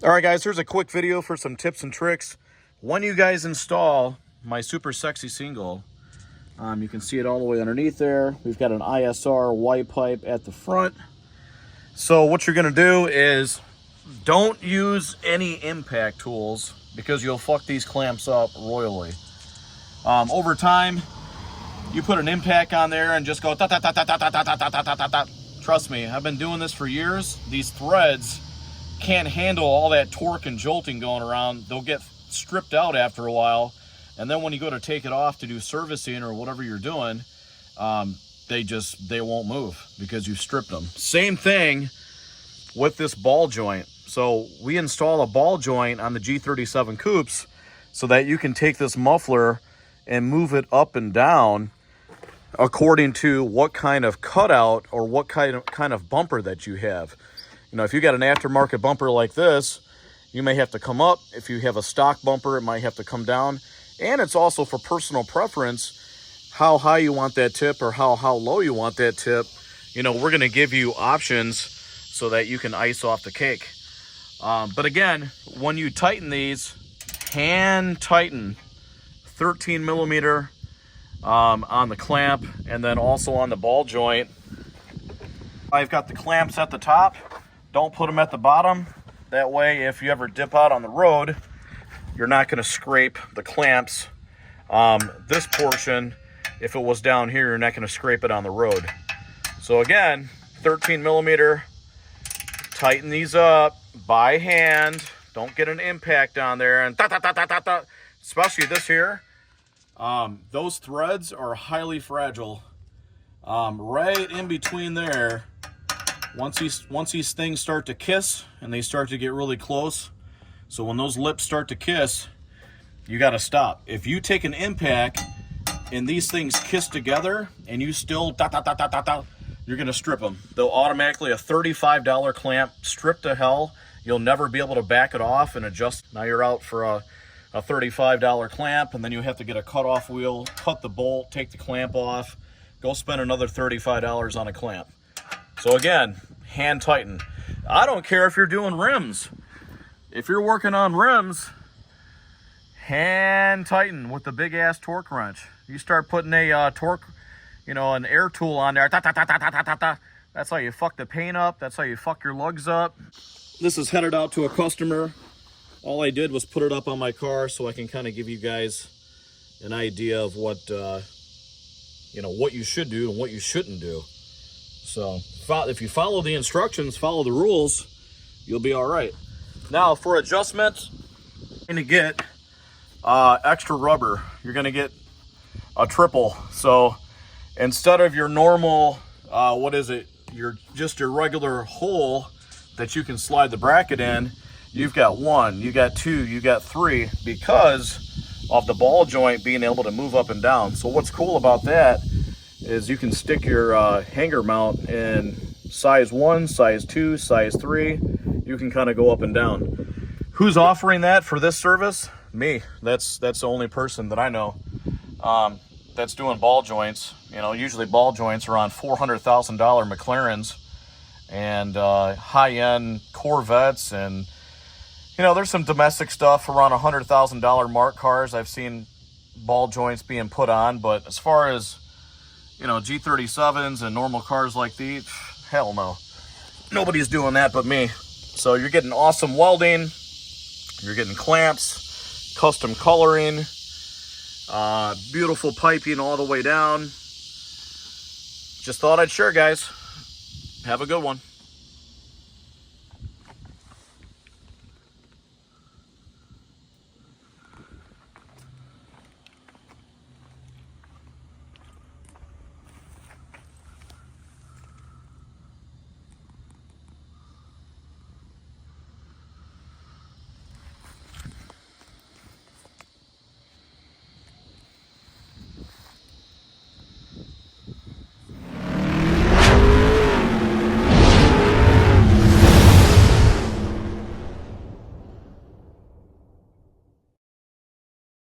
All right, guys, here's a quick video for some tips and tricks. When you guys install my super sexy single, you can see it all the way underneath there. We've got an ISR white pipe at the front. So what you're gonna do is don't use any impact tools because you'll fuck these clamps up royally. Over time, you put an impact on there and just go ta ta ta ta ta ta ta ta ta ta ta ta. Trust me, I've been doing this for years. These threads can't handle all that torque and jolting going around. They'll get stripped out after a while, and then when you go to take it off to do servicing or whatever you're doing, they won't move because you've stripped them. Same thing with this ball joint. So we install a ball joint on the G37 coupes so that you can take this muffler and move it up and down according to what kind of cutout or what kind of bumper that you have. You know, if you got an aftermarket bumper like this, you may have to come up. If you have a stock bumper, it might have to come down. And it's also for personal preference, how high you want that tip or how low you want that tip. You know, we're gonna give you options so that you can ice off the cake. But again, when you tighten these, hand tighten 13 millimeter on the clamp and then also on the ball joint. I've got the clamps at the top. Don't put them at the bottom. That way, if you ever dip out on the road, you're not going to scrape the clamps. This portion, if it was down here, you're not going to scrape it on the road. So again, 13 millimeter, tighten these up by hand. Don't get an impact on there. And ta, ta, ta, ta, ta, ta. Especially this here. Those threads are highly fragile. Right in between there, once these things start to kiss and they start to get really close, so when those lips start to kiss, you got to stop. If you take an impact and these things kiss together and you still da da da da da da, you're gonna strip them. They'll automatically, a $35 clamp, strip to hell. You'll never be able to back it off and adjust. Now you're out for a $35 clamp, and then you have to get a cutoff wheel, cut the bolt, take the clamp off, go spend another $35 on a clamp. So again, hand tighten. I don't care if you're doing rims. If you're working on rims, hand tighten with the big ass torque wrench. You start putting a torque, you know, an air tool on there, ta, ta, ta, ta, ta, ta, ta. That's how you fuck the paint up. That's how you fuck your lugs up. This is headed out to a customer. All I did was put it up on my car so I can kind of give you guys an idea of what, you know, what you should do and what you shouldn't do. So if you follow the instructions, follow the rules, you'll be all right. Now for adjustments, you're going to get extra rubber. You're going to get a triple. So instead of your normal, your regular hole that you can slide the bracket in, you've got 1, you got 2, you got 3 because of the ball joint being able to move up and down. So what's cool about that is you can stick your hanger mount in size 1, size 2, size 3. You can kind of go up and down. Who's offering that for this service? Me. That's the only person that I know that's doing ball joints. You know, usually ball joints are on $400,000 McLarens and high-end Corvettes, and you know, there's some domestic stuff around $100,000 mark cars I've seen ball joints being put on, but as far as, you know, G37s and normal cars like these, hell no. Nobody's doing that but me. So you're getting awesome welding, you're getting clamps, custom coloring, beautiful piping all the way down. Just thought I'd share, guys. Have a good one.